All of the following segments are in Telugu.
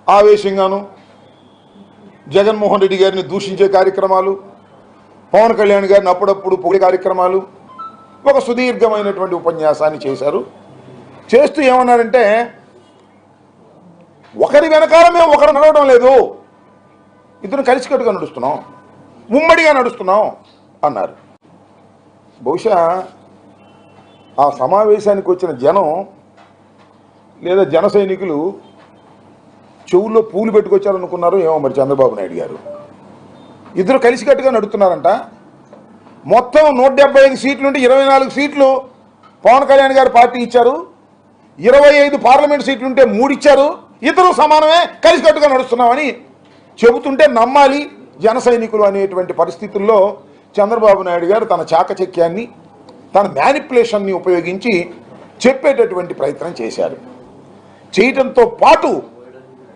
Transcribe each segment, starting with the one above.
ఆవేశంగాను జగన్మోహన్ రెడ్డి గారిని దూషించే కార్యక్రమాలు, పవన్ కళ్యాణ్ గారిని అప్పుడప్పుడు పొగిడే కార్యక్రమాలు, ఒక సుదీర్ఘమైనటువంటి ఉపన్యాసాన్ని చేశారు. చేస్తూ ఏమన్నారంటే, ఒకరి వెనకాల మేము ఒకరు నడవడం లేదు, ఇద్దరు కలిసికట్టుగా నడుస్తున్నాం, ఉమ్మడిగా నడుస్తున్నాం అన్నారు. బహుశా ఆ సమావేశానికి వచ్చిన జనం లేదా జన సైనికులు చెవుల్లో పూలు పెట్టుకొచ్చారనుకున్నారు ఏమో మరి చంద్రబాబు నాయుడు గారు. ఇద్దరు కలిసికట్టుగా నడుస్తున్నారంట. మొత్తం 175 సీట్ల నుండి 24 సీట్లు పవన్ కళ్యాణ్ గారు పార్టీ ఇచ్చారు, 25 పార్లమెంట్ సీట్లు ఉంటే 3 ఇచ్చారు. ఇద్దరు సమానమే, కలిసికట్టుగా నడుస్తున్నామని చెబుతుంటే నమ్మాలి జన సైనికులు అనేటువంటి పరిస్థితుల్లో చంద్రబాబు నాయుడు గారు తన చాకచక్యాన్ని, తన మ్యానిపులేషన్ని ఉపయోగించి చెప్పేటటువంటి ప్రయత్నం చేశారు. చేయటంతో పాటు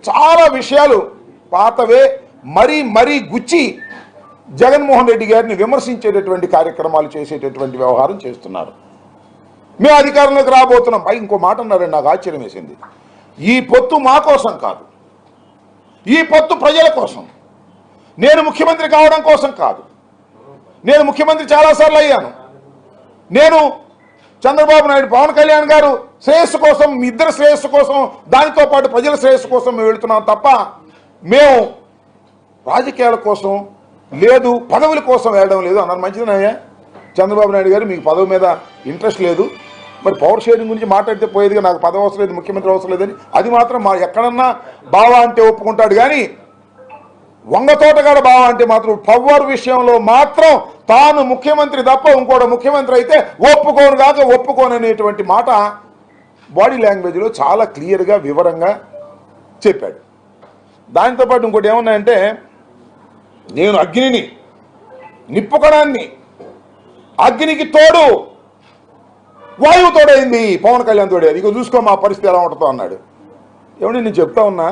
చాలా విషయాలు పాతవే మరీ గుచ్చి జగన్మోహన్ రెడ్డి గారిని విమర్శించేటటువంటి కార్యక్రమాలు చేసేటటువంటి వ్యవహారం చేస్తున్నారు. మేము అధికారంలోకి రాబోతున్నాం. పై ఇంకో మాట అన్నారండి, నాకు ఆశ్చర్యం వేసింది. ఈ పొత్తు మా కోసం కాదు, ఈ పొత్తు ప్రజల కోసం, నేను ముఖ్యమంత్రి కావడం కోసం కాదు. నేను ముఖ్యమంత్రి చాలాసార్లు అయ్యాను. నేను చంద్రబాబు నాయుడు, పవన్ కళ్యాణ్ గారు శ్రేయస్సు కోసం, మీ ఇద్దరు శ్రేయస్సు కోసం, దానితో పాటు ప్రజల శ్రేయస్సు కోసం మేము వెళుతున్నాం తప్ప మేము రాజకీయాల కోసం లేదు, పదవుల కోసం వెళ్ళడం లేదు అన్నారు. మంచిదనయ్యా చంద్రబాబు నాయుడు గారు, మీకు పదవి మీద ఇంట్రెస్ట్ లేదు, మరి పవర్ షేరింగ్ గురించి మాట్లాడితే పోయేదిగా, నాకు పదవి అవసరం లేదు, ముఖ్యమంత్రి అవసరం లేదని. అది మాత్రం మా ఎక్కడన్నా బావా అంటే ఒప్పుకుంటాడు, కానీ వంగతోటగాడ బావ అంటే మాత్రం పవర్ విషయంలో మాత్రం తాను ముఖ్యమంత్రి తప్ప ఇంకోటి ముఖ్యమంత్రి అయితే ఒప్పుకోను కాక ఒప్పుకోను అనేటువంటి మాట బాడీ లాంగ్వేజ్లో చాలా క్లియర్గా వివరంగా చెప్పాడు. దానితో పాటు ఇంకోటి ఏమన్నాయంటే, నేను అగ్నిని, నిప్పుకణాన్ని, అగ్నికి తోడు వాయువు తోడైంది, పవన్ కళ్యాణ్ తోడే, ఇక చూసుకో మా పరిస్థితి ఎలా ఉంటుందో అన్నాడు. ఏమంటే నేను చెప్తా ఉన్నా,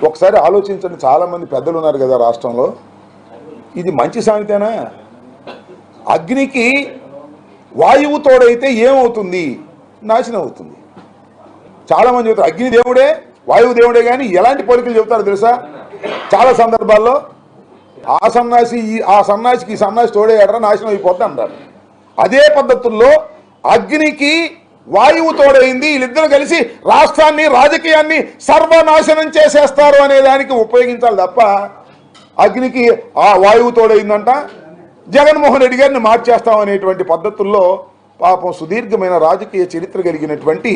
ఒకసారి ఆలోచించండి. చాలామంది పెద్దలు ఉన్నారు కదా రాష్ట్రంలో, ఇది మంచి సామెతేనా? అగ్నికి వాయువు తోడైతే ఏమవుతుంది? నాశనం అవుతుంది. చాలామంది చెబుతారు అగ్ని దేవుడే, వాయువు దేవుడే, కానీ ఎలాంటి పోలికలు చెబుతారు తెలుసా? చాలా సందర్భాల్లో ఆ సన్నాసికి ఈ సన్నాసి తోడే ఎడరా నాశనం అయిపోద్ది అంటారు. అదే పద్ధతుల్లో అగ్నికి వాయువు తోడైంది, వీళ్ళిద్దరూ కలిసి రాష్ట్రాన్ని, రాజకీయాన్ని సర్వనాశనం చేసేస్తారు అనే దానికి ఉపయోగించాలి తప్ప అగ్నికి ఆ వాయువు తోడైందంట, జగన్మోహన్ రెడ్డి గారిని మార్చేస్తామనేటువంటి పద్ధతుల్లో పాపం సుదీర్ఘమైన రాజకీయ చరిత్ర కలిగినటువంటి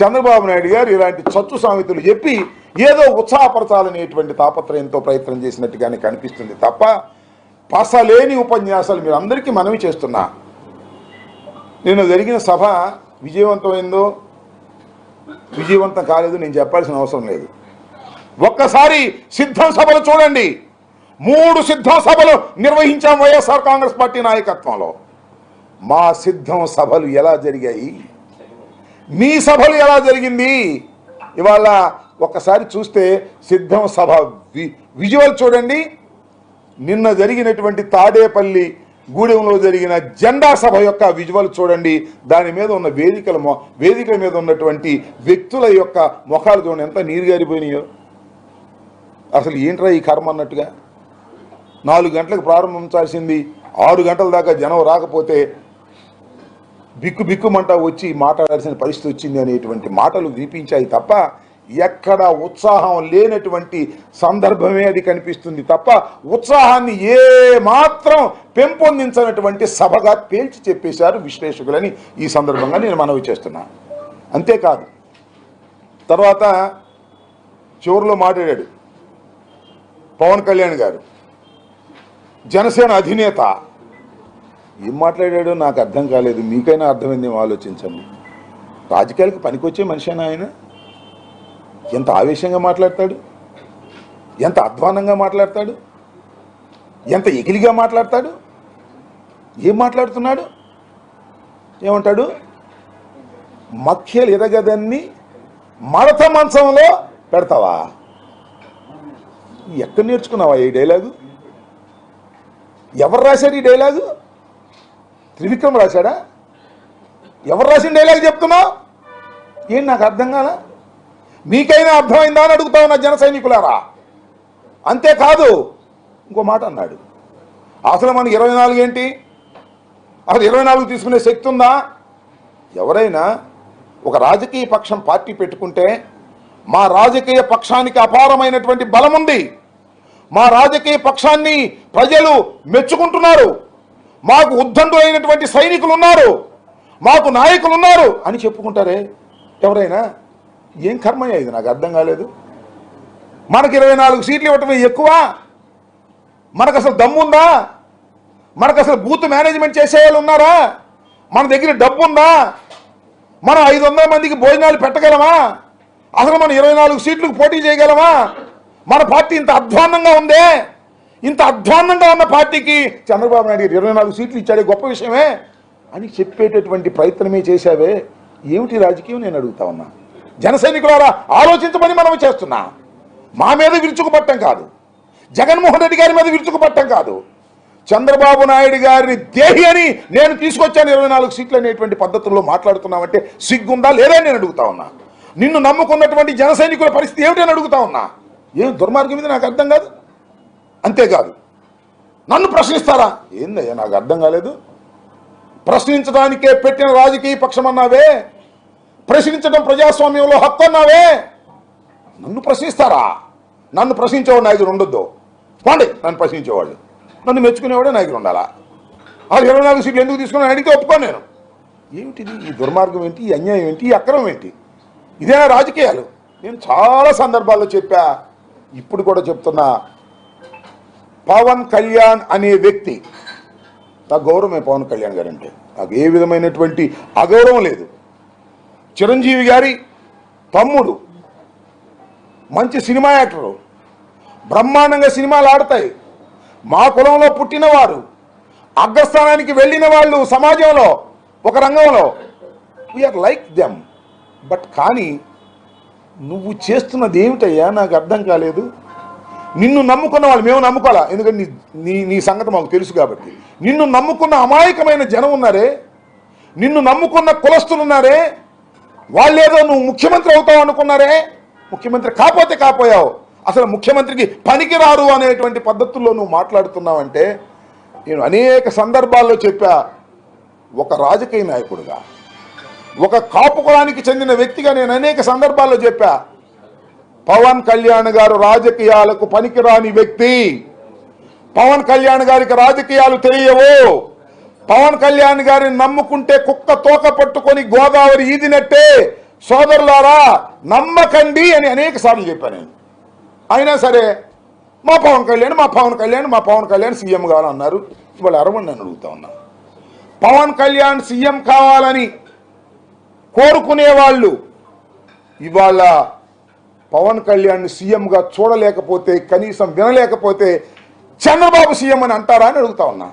చంద్రబాబు నాయుడు గారు ఇలాంటి చచ్చు సామెతలు చెప్పి ఏదో ఉత్సాహపరచాలనేటువంటి తాపత్రయంతో ప్రయత్నం చేసినట్టుగానే కనిపిస్తుంది తప్ప పసలేని ఉపన్యాసాలు మీరు అందరికీ మనవి చేస్తున్నా. నేను జరిగిన సభ విజయవంతమైందో విజయవంతం కాలేదు నేను చెప్పాల్సిన అవసరం లేదు. ఒక్కసారి సిద్ధం సభలు చూడండి. 3 సిద్ధం సభలు నిర్వహించాం వైఎస్ఆర్ కాంగ్రెస్ పార్టీ నాయకత్వంలో. మా సిద్ధం సభలు ఎలా జరిగాయి, మీ సభలు ఎలా జరిగింది? ఇవాళ ఒక్కసారి చూస్తే సిద్ధం సభ విజువల్ చూడండి. నిన్న జరిగినటువంటి తాడేపల్లి గూడెంలో జరిగిన జెండా సభ యొక్క విజువల్ చూడండి. దాని మీద ఉన్న వేదికల మీద ఉన్నటువంటి వ్యక్తుల యొక్క ముఖాలు చూడండి, ఎంత నీరు గారిపోయినాయో. అసలు ఏంట్రా ఈ కర్మ అన్నట్టుగా. 4 గంటలకు ప్రారంభించాల్సింది 6 గంటల దాకా జనం రాకపోతే బిక్కుమంటా వచ్చి మాట్లాడాల్సిన పరిస్థితి వచ్చింది అనేటువంటి మాటలు వినిపించాయి తప్ప ఎక్కడ ఉత్సాహం లేనటువంటి సందర్భమే అది కనిపిస్తుంది తప్ప ఉత్సాహాన్ని ఏ మాత్రం పెంపొందించినటువంటి సభగా తేల్చి చెప్పేశారు విశ్లేషకులని ఈ సందర్భంగా నేను మనవి చేస్తున్నా. అంతేకాదు తర్వాత చివరిలో మాట్లాడాడు పవన్ కళ్యాణ్ గారు, జనసేన అధినేత. ఏం మాట్లాడాడో నాకు అర్థం కాలేదు, మీకైనా అర్థమైందేమో ఆలోచించండి. రాజకీయాలకు పనికొచ్చే మనిషినా ఆయన? ఎంత ఆవేశంగా మాట్లాడతాడు, ఎంత అధ్వానంగా మాట్లాడతాడు, ఎంత ఎగిలిగా మాట్లాడతాడు. ఏం మాట్లాడుతున్నాడు? ఏమంటాడు? మఖ్యలు ఎరగదన్ని మడత మంచంలో పెడతావా? ఎక్కడ నేర్చుకున్నావా ఈ డైలాగు? ఎవరు రాశారు ఈ డైలాగు? త్రివిక్రమ్ రాశాడా? ఎవరు రాసిన డైలాగ్ చెప్తున్నావు? ఏం నాకు అర్థం కాల. మీకైనా అర్థమైందా అని అడుగుతా ఉన్నా జన సైనికులారా. అంతేకాదు ఇంకో మాట అన్నాడు, అసలు మనకి 24 ఏంటి, అసలు 24 తీసుకునే శక్తి ఉందా? ఎవరైనా ఒక రాజకీయ పక్షం పార్టీ పెట్టుకుంటే మా రాజకీయ పక్షానికి అపారమైనటువంటి బలం ఉంది, మా రాజకీయ పక్షాన్ని ప్రజలు మెచ్చుకుంటున్నారు, మాకు ఉద్దండులైనటువంటి సైనికులు ఉన్నారు, మాకు నాయకులు ఉన్నారు అని చెప్పుకుంటారే ఎవరైనా. ఏం కర్మయ్య ఇది, నాకు అర్థం కాలేదు. మనకు 24 సీట్లు ఇవ్వటమే ఎక్కువ? మనకు అసలు దమ్ముందా? మనకు అసలు బూత్ మేనేజ్మెంట్ చేసేవాళ్ళు ఉన్నారా? మన దగ్గర డబ్బు ఉందా? మనం 500 మందికి భోజనాలు పెట్టగలమా? అసలు మనం 24 సీట్లకు పోటీ చేయగలమా? మన పార్టీ ఇంత అధ్వాన్నంగా ఉందే. ఇంత అధ్వాన్నంగా ఉన్న పార్టీకి చంద్రబాబు నాయుడు 24 సీట్లు ఇచ్చాడే గొప్ప విషయమే అని చెప్పేటటువంటి ప్రయత్నమే చేశావే. ఏమిటి రాజకీయం నేను అడుగుతా ఉన్నా. జన సైనికులారా ఆలోచించమని మనం చేస్తున్నా. మా మీద విరుచుకుపట్టం కాదు, జగన్మోహన్ రెడ్డి గారి మీద విరుచుకుపట్టం కాదు, చంద్రబాబు నాయుడు గారిని దేహి అని నేను తీసుకొచ్చాను 24 సీట్లు అనేటువంటి పద్ధతుల్లో మాట్లాడుతున్నామంటే సిగ్గుందా లేదా నేను అడుగుతా ఉన్నా. నిన్ను నమ్ముకున్నటువంటి జన సైనికుల పరిస్థితి ఏమిటి అని అడుగుతా ఉన్నా. ఏం దుర్మార్గం ఇది నాకు అర్థం కాదు. అంతేకాదు నన్ను ప్రశ్నిస్తారా? ఏందయ్యా నాకు అర్థం కాలేదు. ప్రశ్నించడానికే పెట్టిన రాజకీయ పక్షం అన్నావే, ప్రశ్నించడం ప్రజాస్వామ్యంలో హక్కు అన్నావే, నన్ను ప్రశ్నిస్తారా? నన్ను ప్రశ్నించేవాడు నాయకుడు ఉండొద్దు. పోండి, నన్ను ప్రశ్నించేవాళ్ళు, నన్ను మెచ్చుకునేవాడే నాయకుడు ఉండాలా. ఆ 24 సీట్లు ఎందుకు తీసుకుని అడిగితే ఒప్పుకోను నేను. ఏమిటిది, ఈ దుర్మార్గం ఏంటి, ఈ అన్యాయం ఏంటి, ఈ అక్రమం ఏంటి? ఇదేనా రాజకీయాలు? నేను చాలా సందర్భాల్లో చెప్పా, ఇప్పుడు కూడా చెప్తున్నా. పవన్ కళ్యాణ్ అనే వ్యక్తి, నాకు గౌరవమే పవన్ కళ్యాణ్ గారు అంటే, నాకు ఏ విధమైనటువంటి అగౌరవం లేదు. చిరంజీవి గారి తమ్ముడు, మంచి సినిమా యాక్టరు, బ్రహ్మాండంగా సినిమాలు ఆడతాయి. మా కులంలో పుట్టినవారు, అగ్రస్థానానికి వెళ్ళిన వాళ్ళు సమాజంలో ఒక రంగంలో, వీఆర్ లైక్ దెమ్. బట్ కానీ నువ్వు చేస్తున్నది ఏమిటయ్యా నాకు అర్థం కాలేదు. నిన్ను నమ్ముకున్న వాళ్ళు, మేము నమ్ముకోవాలా, ఎందుకంటే నీ సంగతి మాకు తెలుసు కాబట్టి. నిన్ను నమ్ముకున్న అమాయకమైన జనం ఉన్నారే, నిన్ను నమ్ముకున్న కులస్తులు ఉన్నారే, వాళ్ళేదో నువ్వు ముఖ్యమంత్రి అవుతావు అనుకున్నారే. ముఖ్యమంత్రి కాకపోతే కాపోయావు, అసలు ముఖ్యమంత్రికి పనికిరారు అనేటువంటి పద్ధతుల్లో నువ్వు మాట్లాడుతున్నావంటే, నేను అనేక సందర్భాల్లో చెప్పా, ఒక రాజకీయ నాయకుడిగా, ఒక కాపు కులానికి చెందిన వ్యక్తిగా నేను అనేక సందర్భాల్లో చెప్పా, పవన్ కళ్యాణ్ గారు రాజకీయాలకు పనికిరాని వ్యక్తి. పవన్ కళ్యాణ్ గారికి రాజకీయాలు తెలియవు. పవన్ కళ్యాణ్ గారిని నమ్ముకుంటే కుక్క తోక పట్టుకొని గోదావరి ఈదినట్టే. సోదరులారా నమ్మకండి అని అనేక సార్లు చెప్పాను నేను. అయినా సరే మా పవన్ కళ్యాణ్ సీఎం కావాలన్నారు. ఇవాళ అరవని నేను అడుగుతా ఉన్నా, పవన్ కళ్యాణ్ సీఎం కావాలని కోరుకునే వాళ్ళు ఇవాళ పవన్ కళ్యాణ్ సీఎంగా చూడలేకపోతే, కనీసం వినలేకపోతే చంద్రబాబు సీఎం అని అంటారా అని అడుగుతా ఉన్నా.